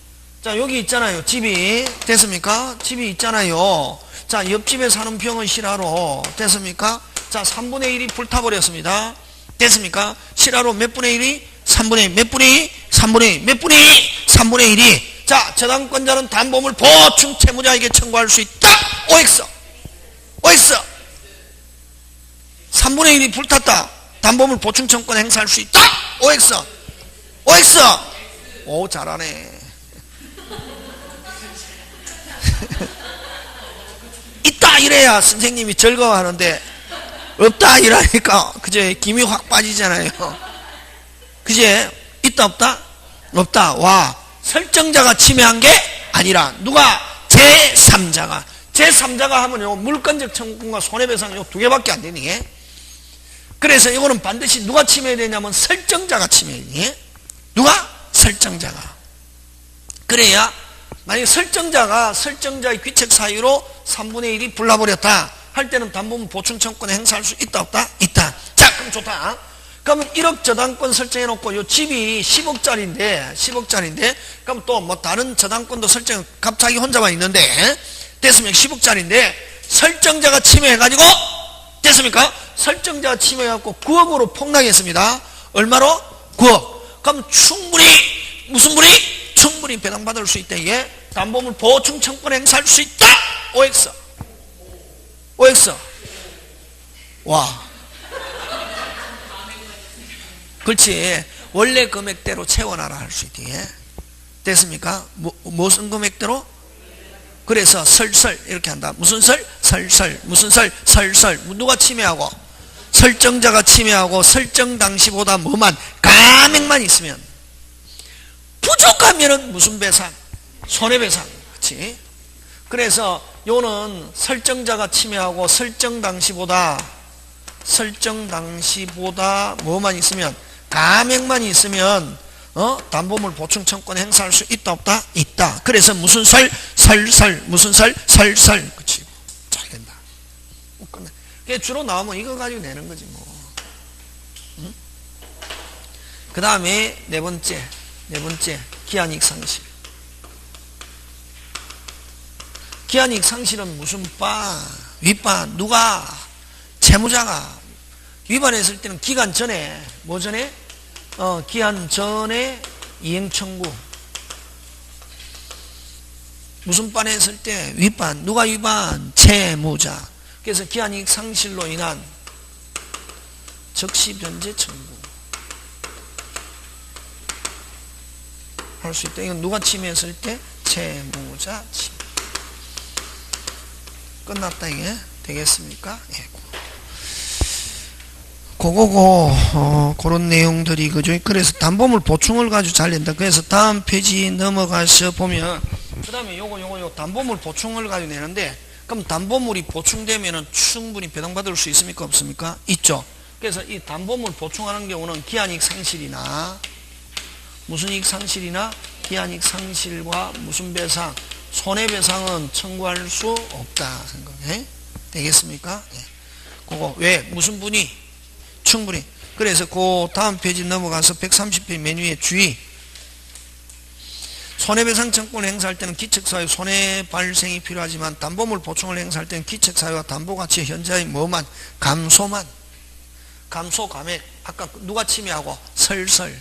자, 여기 있잖아요. 집이. 됐습니까? 집이 있잖아요. 자, 옆집에 사는 병은 실화로. 됐습니까? 자, 3분의 1이 불타버렸습니다. 됐습니까? 실화로 몇 분의 1이? 3분의 1. 몇 분의 2? 3분의 1. 몇 분의 2? 3분의 1이. 자, 저당권자는 담보물 보충 채무자에게 청구할 수 있다. OX. 3분의 1이 불탔다. 담보물 보충 청구권 행사할 수 있다. OX. 오, 잘하네. 있다 이래야 선생님이 즐거워하는데 없다 이러니까 그제 김이 확 빠지잖아요. 그제 있다 없다? 없다. 와, 설정자가 침해한 게 아니라 누가? 제3자가 하면요 물권적 청구권과 손해배상 요 두 개밖에 안 되니. 그래서 이거는 반드시 누가 침해해야 되냐면 설정자가 침해해야 되니. 누가? 설정자가. 그래야 만약에 설정자의 귀책 사유로 3분의 1이 불나버렸다 할 때는 담보물 보충 청구권 행사할 수 있다 없다? 있다. 자, 그럼 좋다. 그러면 1억 저당권 설정해놓고 요 집이 10억짜리인데 그럼 또 뭐 다른 저당권도 설정 갑자기 혼자만 있는데 됐으면 10억짜리인데 설정자가 침해해가지고 됐습니까? 설정자가 침해해갖고 9억으로 폭락했습니다. 얼마로? 9억. 그럼 충분히 무슨 분이? 충분히 배당받을 수 있다. 이게 담보물 보충 청구권 행사할 수 있다. OX. 와. 그렇지. 원래 금액대로 채워놔라 할 수 있지. 됐습니까? 무슨 금액대로? 그래서 설설 이렇게 한다. 무슨 설? 설설. 무슨 설? 설설. 누가 침해하고? 설정자가 침해하고 설정 당시보다 뭐만 가맹만 있으면 부족하면은 무슨 배상? 손해배상. 그렇지? 그래서 요는 설정자가 침해하고 설정 당시보다 뭐만 있으면 가맹만 있으면 담보물 보충 청구권 행사할 수 있다 없다? 있다. 그래서 무슨 설? 설설 무슨 설? 설설 그치고 잘 된다. 끝나. 그게 주로 나오면 이거 가지고 내는 거지 뭐. 응? 그 다음에 네 번째 기한이익 상실. 기한이익 상실은 무슨 바? 윗바 누가? 채무자가 위반했을 때는 기간 전에 뭐 전에? 기한 전에 이행 청구. 무슨 반 했을 때? 윗반. 누가 위반? 채무자. 그래서 기한이익 상실로 인한 즉시 변제 청구 할 수 있다. 이건 누가 침해했을 때? 채무자 침해. 끝났다 이게 되겠습니까? 예. 그거고 그런 내용들이 그죠. 그래서 담보물 보충을 가지고 잘 낸다. 그래서 다음 페이지 넘어가서 보면 그 다음에 요거 담보물 보충을 가지고 내는데 그럼 담보물이 보충되면은 충분히 배당받을 수 있습니까? 없습니까? 있죠. 그래서 이 담보물 보충하는 경우는 기한이익 상실이나 무슨 이익 상실이나 기한이익 상실과 무슨 배상 손해배상은 청구할 수 없다 생각해. 되겠습니까? 예. 그거 왜 무슨 분이 충분히. 그래서 그 다음 페이지 넘어가서 130페이지 맨 위에 주의. 손해배상 청구를 행사할 때는 기책사유 손해 발생이 필요하지만 담보물 보충을 행사할 때는 기책사유와 담보가치 현재의 뭐만 감소 감액. 아까 누가 침해하고 설설.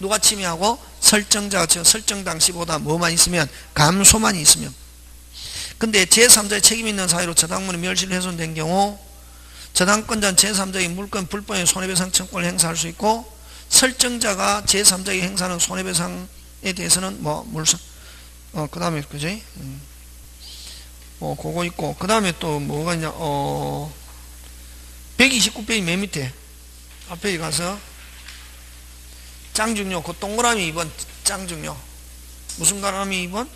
누가 침해하고 설정자가 설정 당시보다 뭐만 있으면 감소만 있으면. 근데 제3자의 책임 있는 사유로 저당물이 멸실 훼손된 경우 저당권자는 제3자의 물권 불법의 손해배상 청구를 행사할 수 있고 설정자가 제3자에게 행사하는 손해배상에 대해서는 뭐 물상 그 다음에 그지? 그거 있고 그 다음에 또 뭐가 있냐 129페이지 맨 밑에 앞에 가서 짱중요 그 동그라미 2번 짱중요 무슨 가라미 2번?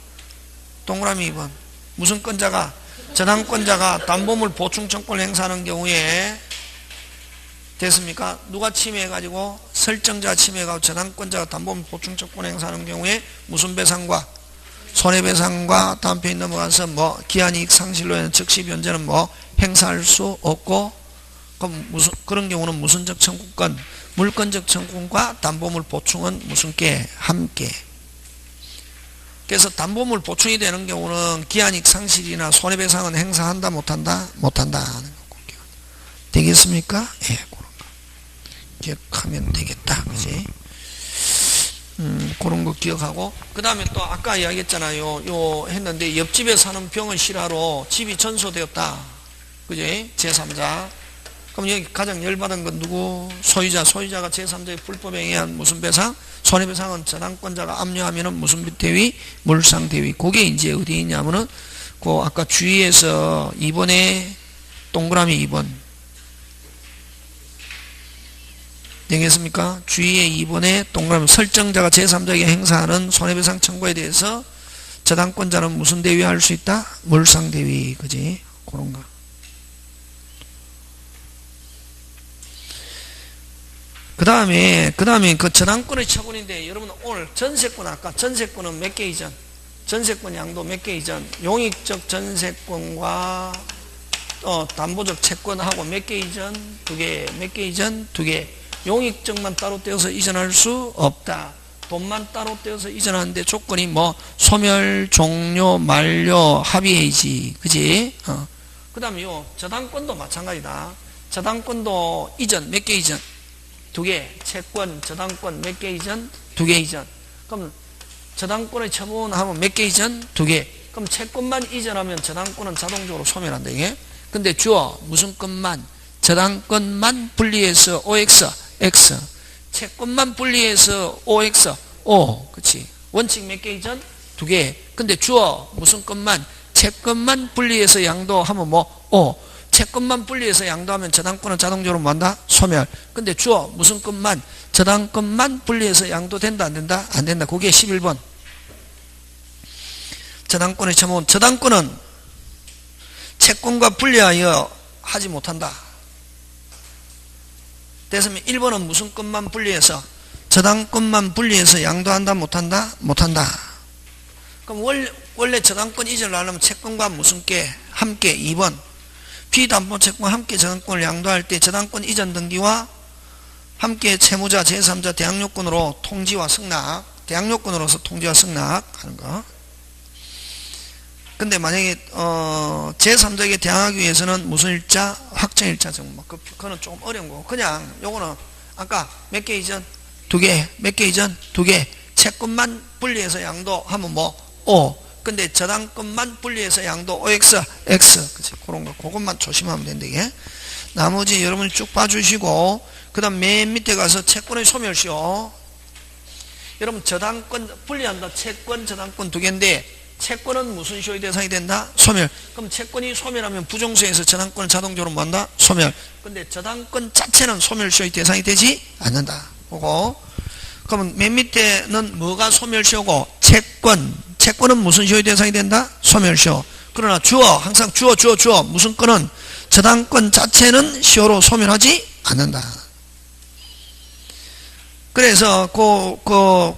동그라미 2번 무슨 건자가 저당권자가 담보물 보충 청구를 행사하는 경우에 됐습니까? 누가 침해해가지고 설정자 침해해가지고 저당권자가 담보물 보충 청구를 행사하는 경우에 무슨 배상과 손해배상과 다음 페이지 넘어가서 뭐 기한이익 상실로 인한 즉시 변제는 뭐 행사할 수 없고 그럼 무슨 그런 경우는 무슨적 청구권 물권적 청구권과 담보물 보충은 무슨 게 함께. 그래서 담보물 보충이 되는 경우는 기한이익 상실이나 손해배상은 행사한다 못한다? 못한다 하는 거 되겠습니까? 예, 그런 거 기억하면 되겠다. 그지? 그런 거 기억하고 그 다음에 또 아까 이야기했잖아요. 요 했는데 옆집에 사는 병원 실화로 집이 전소되었다. 그지? 제3자. 그럼 여기 가장 열받은 건 누구? 소유자가 제3자의 불법에 의한 무슨 배상? 손해배상은 저당권자가 압류하면은 무슨 대위? 물상대위. 그게 이제 어디 있냐면은 그 아까 주의에서 2번에 동그라미 2번 되겠습니까? 주의의 2번에 동그라미 설정자가 제3자에게 행사하는 손해배상 청구에 대해서 저당권자는 무슨 대위 할 수 있다? 물상대위. 그지? 그런 거. 그 다음에 그 저당권의 처분인데 여러분 오늘 전세권 아까 전세권은 몇 개 이전? 전세권 양도 몇 개 이전? 용익적 전세권과 담보적 채권하고 몇 개 이전? 두 개. 몇 개 이전? 두 개. 용익적만 따로 떼어서 이전할 수 없다. 돈만 따로 떼어서 이전하는데 조건이 뭐 소멸, 종료, 만료, 합의해야지. 그지? 그 다음에 요 저당권도 마찬가지다. 저당권도 이전 몇 개 이전? 두 개. 채권, 저당권 몇 개 이전? 두 개 이전. 그럼 저당권의 처분하면 몇 개 이전? 두 개. 그럼 채권만 이전하면 저당권은 자동적으로 소멸한다 이게. 근데 주어 무슨 것만? 저당권만 분리해서 OX, X. 채권만 분리해서 OX, O. 그치? 원칙 몇 개 이전? 두 개. 근데 주어 무슨 것만? 채권만 분리해서 양도하면 뭐? O. 채권만 분리해서 양도하면 저당권은 자동적으로 뭐한다? 소멸. 근데 주어 무슨 것만? 저당권만 분리해서 양도된다 안 된다? 안 된다. 그게 11번. 저당권의 처분. 저당권은 채권과 분리하여 하지 못한다. 됐으면 1번은 무슨 것만 분리해서? 저당권만 분리해서 양도한다 못한다? 못한다. 그럼 원래 저당권 이전을 하려면 채권과 무슨 게 함께 2번 비담보 채권과 함께 저당권을 양도할 때 저당권 이전 등기와 함께 채무자 제3자 대항요건으로 통지와 승낙, 대항요건으로서 통지와 승낙하는 거. 근데 만약에 제3자에게 대항하기 위해서는 무슨 일자? 확정일자 정보. 그거는 조금 어려운 거고 그냥 요거는 아까 몇 개 이전? 2개. 몇 개 이전? 2개. 채권만 분리해서 양도하면 뭐? 5. 근데 저당권만 분리해서 양도 OX, X. 그치? 그런 거. 그것만 조심하면 된다, 이게. 나머지 여러분이 쭉 봐주시고, 그 다음 맨 밑에 가서 채권의 소멸시효. 여러분, 저당권 분리한다. 채권, 저당권 2개인데, 채권은 무슨 시효의 대상이 된다? 소멸. 그럼 채권이 소멸하면 부정수에서 저당권을 자동적으로 뭐한다? 소멸. 근데 저당권 자체는 소멸시효의 대상이 되지 않는다. 보고. 그러면 맨 밑에는 뭐가 소멸시효고, 채권은 무슨 시효의 대상이 된다? 소멸시효. 그러나 항상 주어. 무슨 건은 저당권 자체는 시효로 소멸하지 않는다. 그래서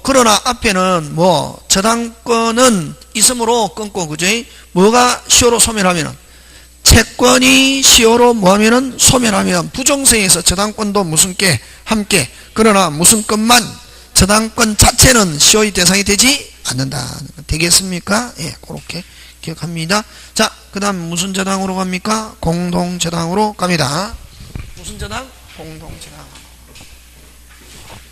그러나 앞에는 뭐 저당권은 있음으로 끊고 그죠? 뭐가 시효로 소멸하면은 채권이 시효로 뭐하면은 소멸하면 부정세에서 저당권도 무슨 게 함께 그러나 무슨 것만 저당권 자체는 시효의 대상이 되지 않는다. 되겠습니까? 예, 그렇게 기억합니다. 자, 그 다음 무슨 저당으로 갑니까? 공동저당으로 갑니다. 무슨 저당? 공동저당.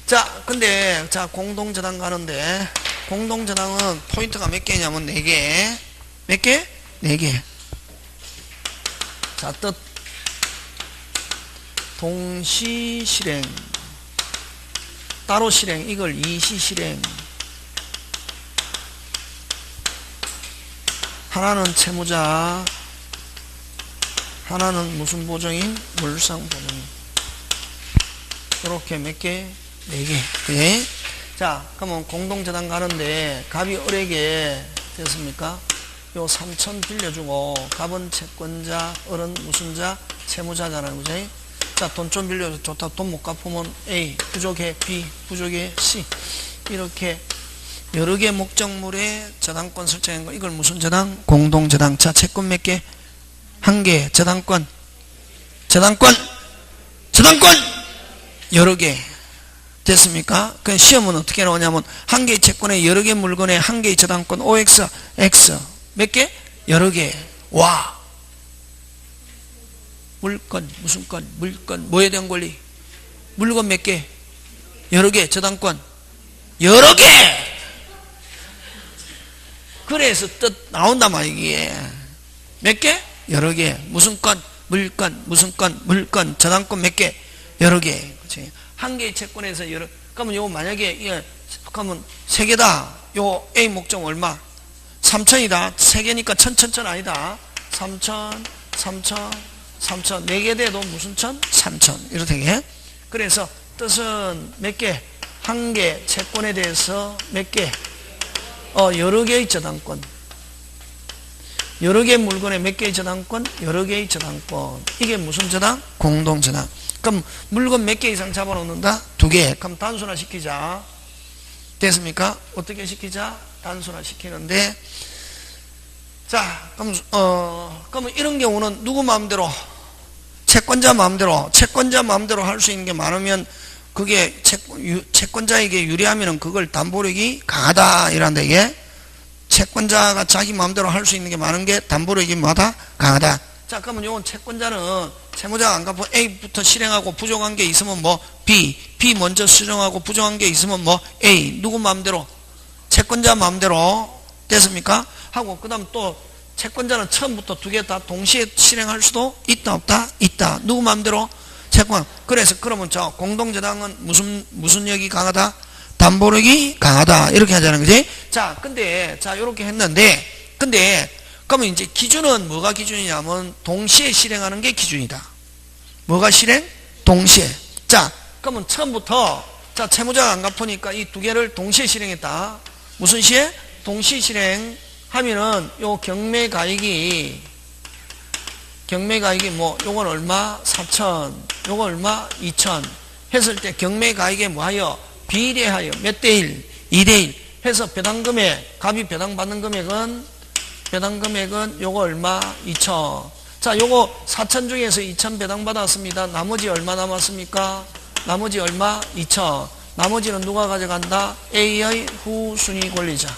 자, 근데, 공동저당 가는데, 공동저당은 포인트가 몇 개냐면 4개. 몇 개? 4개. 자, 뜻. 동시실행. 따로 실행. 이걸 이시실행. 하나는 채무자, 하나는 무슨 보정인? 물상보정인. 이렇게 몇 개? 4개. 네. 자, 그러면 공동저당 가는데 갑이 을에게 됐습니까? 요 3천 빌려주고 갑은 채권자, 을은 무슨 자? 채무자잖아요. 그죠? 자, 돈 좀 빌려서 좋다. 돈 못 갚으면 A, 부족해 B, 부족해 C. 이렇게 여러 개 목적물에 저당권 설정한 거. 이걸 무슨 저당? 공동저당. 자, 채권 몇 개? 1개. 저당권 여러 개. 됐습니까? 그 시험은 어떻게 나오냐면 1개의 채권에 여러 개 물건에 1개의 저당권 OX, X. 몇 개? 여러 개. 와. 물건, 무슨 건? 물건. 뭐에 대한 권리? 물건 몇 개? 여러 개. 저당권 여러 개. 그래서 뜻 나온단 말이야, 이게. 몇 개? 여러 개. 무슨 건? 물건. 무슨 건? 물건. 저당권 몇 개? 여러 개. 그치? 1개의 채권에서 그러면 요 만약에, 그러면 3개다. 요 A 목적 얼마? 3천이다. 3개니까 1000 아니다. 3천. 4개 돼도 무슨 천? 3천. 이렇게. 그래서 뜻은 몇 개? 1개 채권에 대해서 몇 개? 여러 개의 저당권. 여러 개의 물건에 몇 개의 저당권? 여러 개의 저당권. 이게 무슨 저당? 공동저당. 그럼 물건 몇 개 이상 잡아놓는다? 2개. 그럼 단순화 시키자. 됐습니까? 어떻게 시키자? 단순화 시키는데, 자, 그러면 이런 경우는 누구 마음대로? 채권자 마음대로 할 수 있는 게 많으면 그게 채권자에게 유리하면은 그걸 담보력이 강하다. 이란다, 이게. 채권자가 자기 마음대로 할 수 있는 게 많은 게 담보력이 뭐다? 강하다. 자, 그러면 요건 채권자는 채무자가 안 갚고 A부터 실행하고 부정한 게 있으면 뭐 B 먼저 실행하고 부정한 게 있으면 뭐 A. 누구 마음대로? 채권자 마음대로. 됐습니까? 하고 그 다음 또 채권자는 처음부터 2개 다 동시에 실행할 수도 있다 없다? 있다. 누구 마음대로? 채권. 그래서 그러면 저 공동저당은 무슨 역이 강하다? 담보력이 강하다. 이렇게 하자는 거지. 자, 근데 요렇게 했는데, 근데 그러면 이제 기준은 뭐가 기준이냐면 동시에 실행하는 게 기준이다. 뭐가 실행? 동시에. 자, 그러면 처음부터 채무자가 안 갚으니까 이 2개를 동시에 실행했다. 무슨 시에? 동시 실행 하면은 요 경매가액이 뭐 요건 얼마? 4천. 요건 얼마? 2천. 했을 때 경매가액에 뭐하여? 비례하여 몇 대 1? 2대 1 해서 배당금액, 갑이 배당받는 금액은 배당 금액은 요거 얼마? 2천. 자, 요거 4천 중에서 2천 배당 받았습니다. 나머지 얼마 남았습니까? 나머지 얼마? 2천. 나머지는 누가 가져간다? A의 후순위 권리자.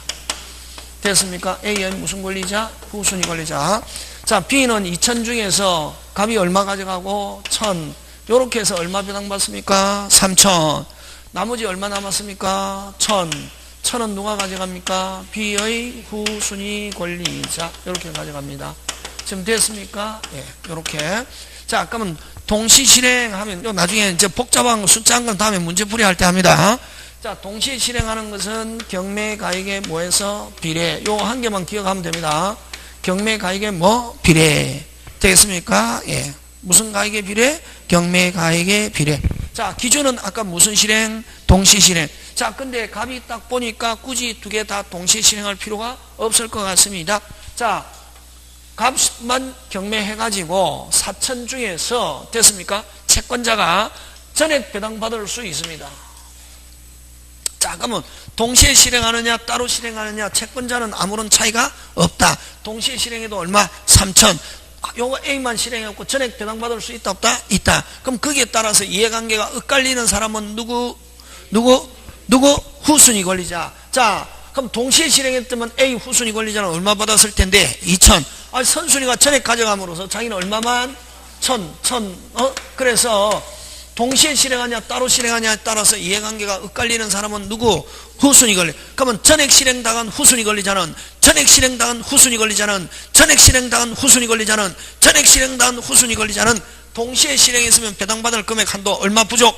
됐습니까? A의 무슨 권리자? 후순위 권리자. 자, B는 2천 중에서 값이 얼마 가져가고? 1,000. 요렇게 해서 얼마 배당 받습니까? 3천. 나머지 얼마 남았습니까? 1,000. 1,000은 누가 가져갑니까? B의 후순위 권리자. 요렇게 가져갑니다. 지금 됐습니까? 예, 요렇게. 자, 그러면 동시 실행하면, 요 나중에 이제 복잡한 숫자한 건 다음에 문제풀이 할 때 합니다. 자, 동시 실행하는 것은 경매 가액의 뭐에서 비례. 요 한 개만 기억하면 됩니다. 경매 가액의 뭐? 비례. 되겠습니까? 예. 무슨 가액의 비례? 경매 가액의 비례. 자, 기준은 아까 무슨 실행? 동시 실행. 자, 근데 값이 딱 보니까 굳이 두 개 다 동시 실행할 필요가 없을 것 같습니다. 자, 값만 경매해가지고 4천 중에서 됐습니까? 채권자가 전액 배당받을 수 있습니다. 자, 그러면 동시에 실행하느냐 따로 실행하느냐 채권자는 아무런 차이가 없다. 동시에 실행해도 얼마? 3천. 요거 A만 실행해갖고 전액 배당받을 수 있다 없다? 있다. 그럼 거기에 따라서 이해관계가 엇갈리는 사람은 누구? 후순위 권리자. 자, 그럼 동시에 실행했다면 A 후순위 권리자는 얼마 받았을 텐데? 2천. 아, 선순위가 전액 가져감으로써 자기는 얼마만? 1,000. 그래서 동시에 실행하냐 따로 실행하냐에 따라서 이해관계가 엇갈리는 사람은 누구? 후순위 권리. 그러면 전액 실행당한 후순위 권리자는 전액 실행당한 후순위 권리자는 전액 실행당한 후순위 권리자는 전액 실행당한 후순위 권리자는 동시에 실행했으면 배당받을 금액 한도 얼마 부족?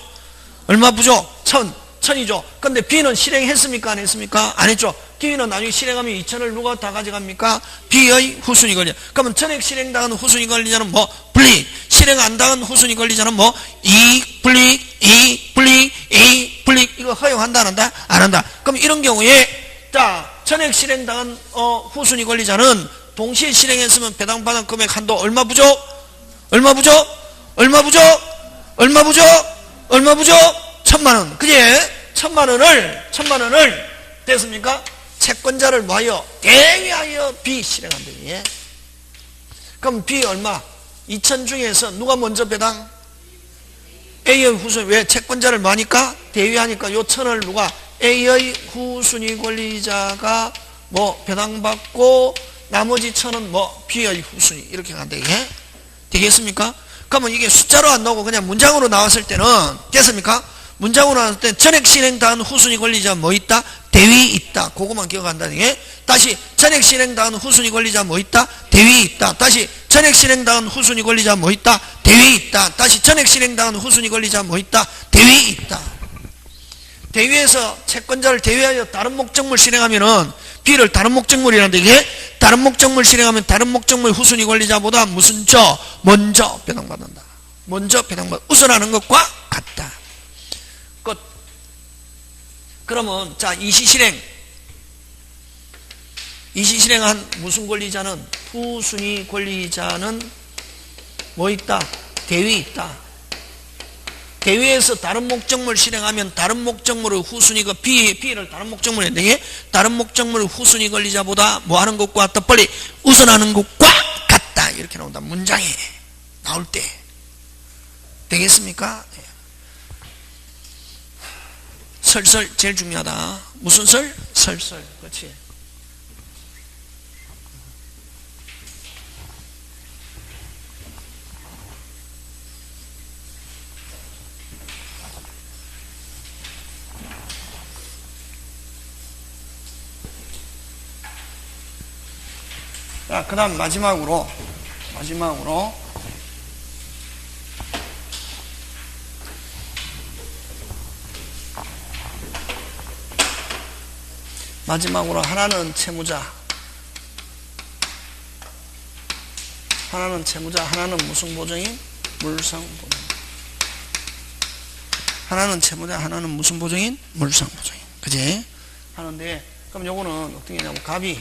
1,000이죠. 근데 B는 실행했습니까? 안 했습니까? 안 했죠. B는 나중에 실행하면 2,000을 누가 다 가져갑니까? B의 후순위 권리자. 그러면 전액 실행당한 후순위 권리자는 뭐? 분리. 실행 안 당한 후순위 권리자는 뭐? 이익, 분리, 이거 허용한다, 안 한다? 안 한다. 그럼 이런 경우에, 자, 전액 실행당한, 후순위 권리자는 동시에 실행했으면 배당받은 금액 한도 얼마 부족? 1,000만원. 그제? 1,000만원을, 됐습니까? 채권자를 뭐하여? 대위하여 B 실행한다. 예? 그럼 B 얼마? 2천 중에서 누가 먼저 배당? A의 후순위. 왜? 채권자를 뭐하니까? 대위하니까 요 1,000을 누가? A의 후순위 권리자가 뭐 배당받고 나머지 1,000은 뭐? B의 후순위. 이렇게 간다. 이게? 되겠습니까? 그러면 이게 숫자로 안 나오고 그냥 문장으로 나왔을 때는 됐습니까? 문장으로 나왔을 때 전액 실행당한 후순위 권리자 뭐 있다? 대위 있다. 그거만 기억한다는 게. 다시 전액 실행당한 후순위 권리자 뭐 있다? 대위 있다. 다시 전액 실행당한 후순위 권리자 뭐 있다? 대위 있다. 다시 전액 실행당한 후순위 권리자 뭐 있다? 대위 있다. 대위에서 채권자를 대위하여 다른 목적물 실행하면은 B를 다른 목적물이라는데 이게 다른 목적물 실행하면 다른 목적물 후순위 권리자보다 무슨 먼저 배당받는다. 먼저 배당받 우선하는 것과 같다. 끝. 그러면 자, 이시실행한 무슨 권리자는 후순위 권리자는 뭐 있다? 대위 있다. 대위에서 다른 목적물 실행하면 다른 목적물의 후순위가 B를 다른 목적물에 했는데 다른 목적물의 후순위 권리자보다 뭐 하는 것과 같다? 빨리 우선하는 것과 같다. 이렇게 나온다. 문장에 나올 때. 되겠습니까? 설설 제일 중요하다. 무슨 설? 설설. 그렇지. 자, 그 다음 마지막으로 하나는 채무자, 하나는 무슨 보증인? 물상 보증인. 하나는 채무자, 하나는 무슨 보증인? 물상 보증인. 그지? 하는데, 그럼 요거는 어떻게 하냐면, 갑이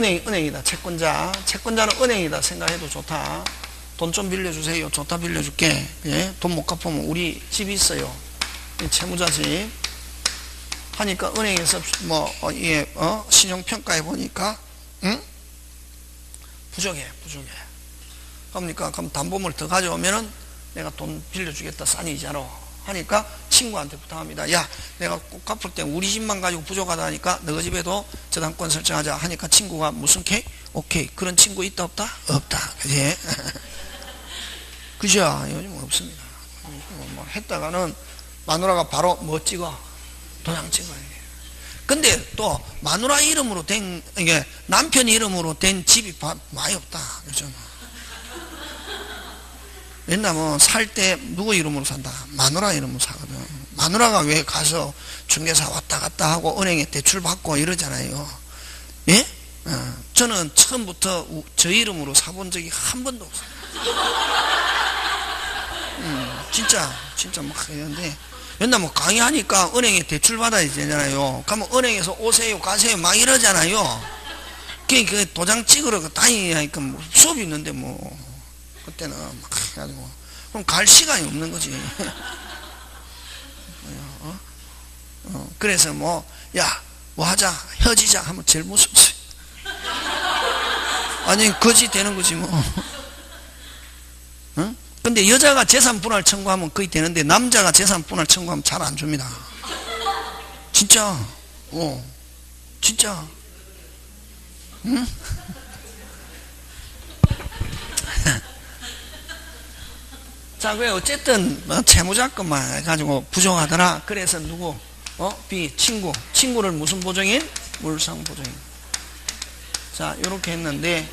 은행이다. 채권자는 은행이다. 생각해도 좋다. 돈 좀 빌려주세요. 좋다, 빌려줄게. 예? 돈 못 갚으면 우리 집이 있어요. 채무자 집. 하니까 은행에서 신용평가해 보니까 응? 부족해. 그러니까 그럼 담보물 더 가져오면은 내가 돈 빌려주겠다, 싼 이자로 하니까 친구한테 부탁합니다. 야, 내가 꼭 갚을 때 우리 집만 가지고 부족하다 하니까 너희 집에도 저당권 설정하자 하니까 친구가 무슨 케이? 오케이. 그런 친구 있다 없다? 없다. 그지? 그죠? 요즘 없습니다. 뭐 했다가는 마누라가 바로 뭐 찍어? 도장 찍어요. 근데 또 마누라 이름으로 된, 이게 남편 이름으로 된 집이 많이 없다. 요즘. 옛날에 살 때 누구 이름으로 산다? 마누라 이름으로 사거든. 마누라가 왜 가서 중개사 왔다 갔다 하고 은행에 대출 받고 이러잖아요. 예? 저는 처음부터 저 이름으로 사본 적이 한 번도 없어요. 진짜 막 그런데 맨날 뭐 강의하니까 은행에 대출 받아야 되잖아요. 그러면 은행에서 오세요 가세요 막 이러잖아요. 그 도장 찍으러 다니니까 뭐 수업이 있는데 뭐 그때는 막 해가지고 그럼 갈 시간이 없는 거지. 그래서 뭐 하자 헤어지자 하면 제일 무섭지. 아니 거지 되는 거지 뭐. 근데 여자가 재산 분할 청구하면 거의 되는데 남자가 재산 분할 청구하면 잘 안 줍니다. 진짜. 진짜. 응? 자, 그래 어쨌든 채무자금만 해가지고 부족하더라. 그래서 누구? B 친구를 무슨 보증인? 물상 보증인. 자, 요렇게 했는데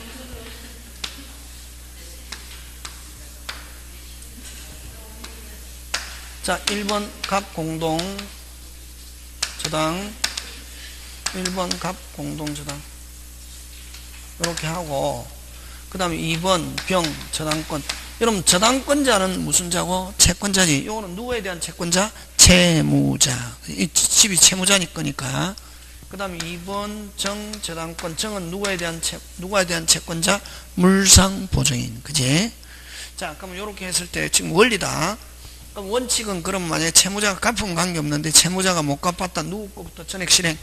자, 1번 갑 공동 저당 1번 갑 공동 저당 이렇게 하고 그 다음에 2번 병 저당권. 여러분 저당권자는 무슨 자고? 채권자지. 요거는 누구에 대한 채권자? 채무자. 이 집이 채무자니 거니까. 그 다음에 2번 정 저당권. 정은 누구에 대한 채권자? 물상보증인. 그지? 자, 그럼 요렇게 했을 때 지금 원리다. 그럼 원칙은 그럼 만약에 채무자가 갚으면 관계없는데 채무자가 못 갚았다. 누구 거부터 전액 실행?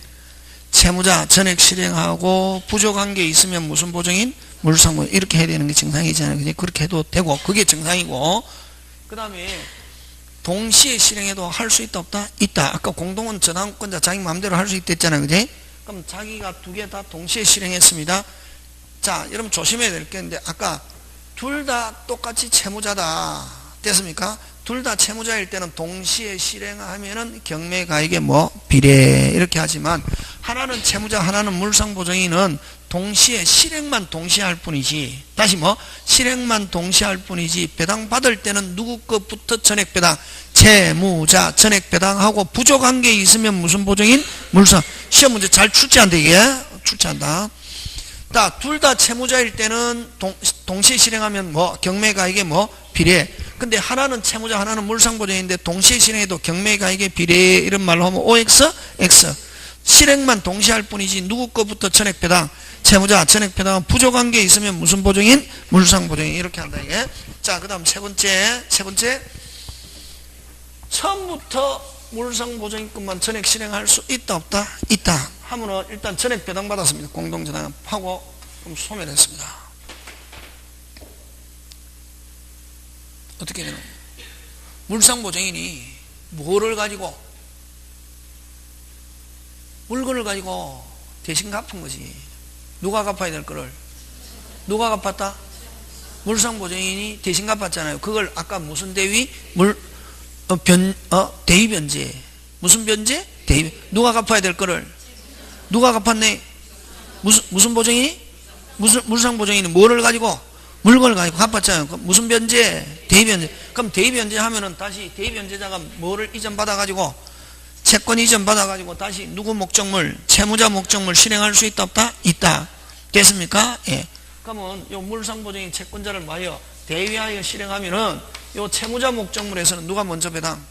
채무자 전액 실행하고 부족한 게 있으면 무슨 보증인? 물상보증인. 이렇게 해야 되는 게 정상이잖아요. 그냥 그렇게 해도 되고 그게 정상이고 그 다음에 동시에 실행해도 할 수 있다 없다? 있다. 아까 공동은 저당권자 자기 마음대로 할 수 있다 했잖아요. 그지? 그럼 자기가 두 개 다 동시에 실행했습니다. 자, 여러분 조심해야 될 게 있는데 아까 둘 다 똑같이 채무자다 됐습니까? 둘 다 채무자일 때는 동시에 실행하면은 경매가액에 비례 이렇게 하지만 하나는 채무자 하나는 물상보증인은 동시에 실행만 동시에 할 뿐이지 다시 실행만 동시에 할 뿐이지 배당 받을 때는 누구 것부터 전액 배당 채무자 전액 배당하고 부족한 게 있으면 무슨 보증인? 물상. 시험 문제 잘 출제한다 이게 출제한다. 둘 다 채무자일 때는 동시에 실행하면 경매가액에 비례. 근데 하나는 채무자 하나는 물상보증인데 동시에 실행해도 경매가액에 비례 이런 말로 하면 OX, X. 실행만 동시에 할 뿐이지 누구 거부터 전액 배당 채무자 전액 배당 부족한 게 있으면 무슨 보증인? 물상보증인. 이렇게 한다 이게. 자, 그 다음 세 번째 처음부터 물상보증인급만 전액 실행할 수 있다 없다? 있다 하면은 일단 전액 배당 받았습니다. 공동저당 하고 그럼 소멸했습니다. 어떻게 되는 거예요? 물상보증인이 뭐를 가지고? 물건을 가지고 대신 갚은 거지. 누가 갚아야 될 거를? 누가 갚았다? 물상보증인이 대신 갚았잖아요. 그걸 아까 무슨 대위? 대위변제. 무슨 변제? 대위. 누가 갚아야 될 거를? 누가 갚았네? 무슨 보증인이? 물상보증인이 뭐를 가지고? 물건을 가지고 갚았잖아요. 무슨 변제? 대위변제. 그럼 대위변제 하면은 다시 대위변제자가 뭐를 이전받아가지고 채권 이전받아가지고 다시 누구 목적물? 채무자 목적물 실행할 수 있다 없다? 있다. 됐습니까? 예. 그러면 요 물상보증인 채권자를 뭐하여? 대위하여 실행하면은 요 채무자 목적물에서는 누가 먼저 배당?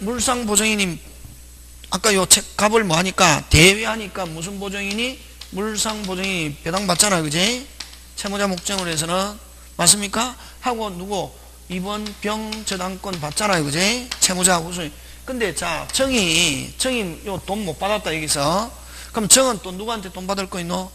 물상보증인이 아까 요 값을 하니까 대위하니까 무슨 보증인이? 물상보증인이 배당 받잖아요. 그지? 채무자 목적물에서는 맞습니까? 하고 누구? 2번 병 저당권 받잖아요. 그지? 채무자 우선. 근데 자, 정이 요 돈 못 받았다 여기서. 그럼 정은 또 누구한테 돈 받을 거 있노?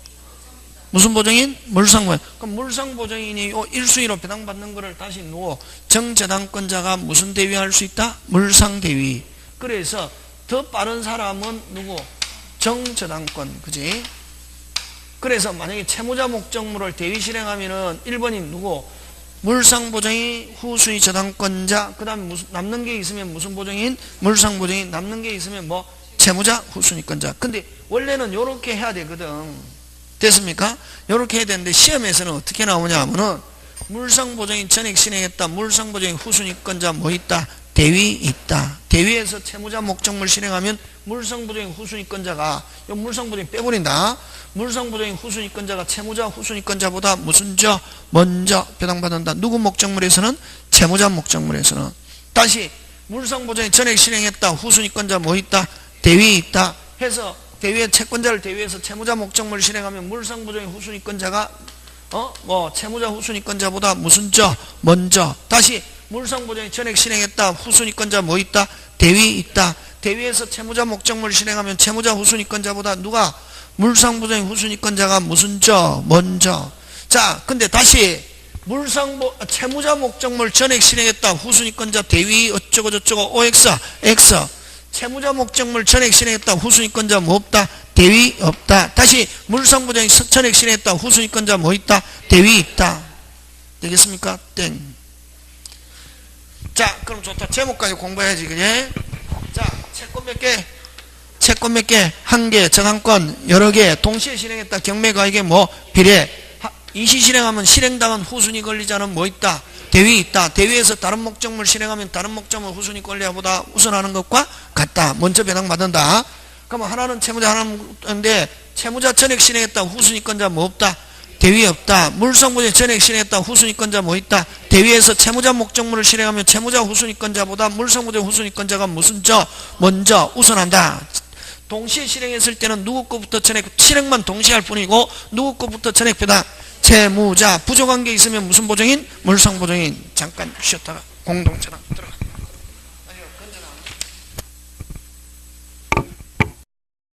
무슨 보증인? 물상보증인. 그럼 물상보증인이 요 1순위로 배당받는 거를 다시 누구? 정저당권자가 무슨 대위할 수 있다? 물상대위. 그래서 더 빠른 사람은 누구? 정저당권. 그지? 그래서 만약에 채무자 목적물을 대위 실행하면은 1번이 누구? 물상보증인, 후순위 저당권자, 그 다음에 남는 게 있으면 무슨 보증인? 물상보증인, 남는 게 있으면 뭐? 채무자, 후순위권자. 근데 원래는 요렇게 해야 되거든. 됐습니까? 요렇게 해야 되는데 시험에서는 어떻게 나오냐 하면은 물상보증인 전액 실행했다. 물상보증인 후순위권자 뭐 있다? 대위 있다. 대위에서 채무자 목적물 실행하면 물상보증인 후순위권자가 요 물상보증인 빼버린다. 물상보증인 후순위권자가 채무자 후순위권자보다 무슨 저 먼저 배당받는다. 누구 목적물에서는? 채무자 목적물에서는. 다시 물상보증인 전액 실행했다. 후순위권자 뭐 있다? 대위 있다. 해서 대위의 채권자를 대위해서 채무자 목적물 실행하면 물상보증인 후순위권자가 채무자 후순위권자보다 무슨 저 먼저. 다시 물상보증인 전액 실행했다. 후순위권자 뭐 있다? 대위 있다. 대위에서 채무자 목적물 실행하면 채무자 후순위권자보다 누가? 물상보증인 후순위권자가 무슨 저 먼저. 자, 근데 다시 채무자 목적물 전액 실행했다. 후순위권자 대위 어쩌고 저쩌고 OX X. 채무자 목적물 전액 실행했다. 후순위권자 뭐 없다? 대위 없다. 다시 물상보증인 전액 실행했다. 후순위권자 뭐 있다? 대위 있다. 되겠습니까? 땡. 자, 그럼 좋다. 제목까지 공부해야지, 그지? 자, 채권 몇 개? 채권 몇 개? 한 개, 저당권 여러 개, 동시에 실행했다. 경매가액에 뭐? 비례. 이시 실행하면 실행당한 후순위 권리자는 뭐 있다? 대위 있다. 대위에서 다른 목적물 실행하면 다른 목적물 후순위 권리자보다 우선하는 것과 같다. 먼저 배당받는다. 그러면 하나는 채무자, 하나인데 채무자 전액 실행했다. 후순위권자 뭐 없다? 대위 없다. 물상보증인 전액 실행했다. 후순위권자 뭐 있다? 대위에서 채무자 목적물을 실행하면 채무자 후순위권자보다 물상보증인 후순위권자가 무슨 저 먼저 우선한다. 동시에 실행했을 때는 누구 거부터 전액 실행만 동시에 할 뿐이고 누구 거부터 전액 배당? 채무자. 부족한 게 있으면 무슨 보증인? 물상보증인. 잠깐 쉬었다가 공동체당 들어가.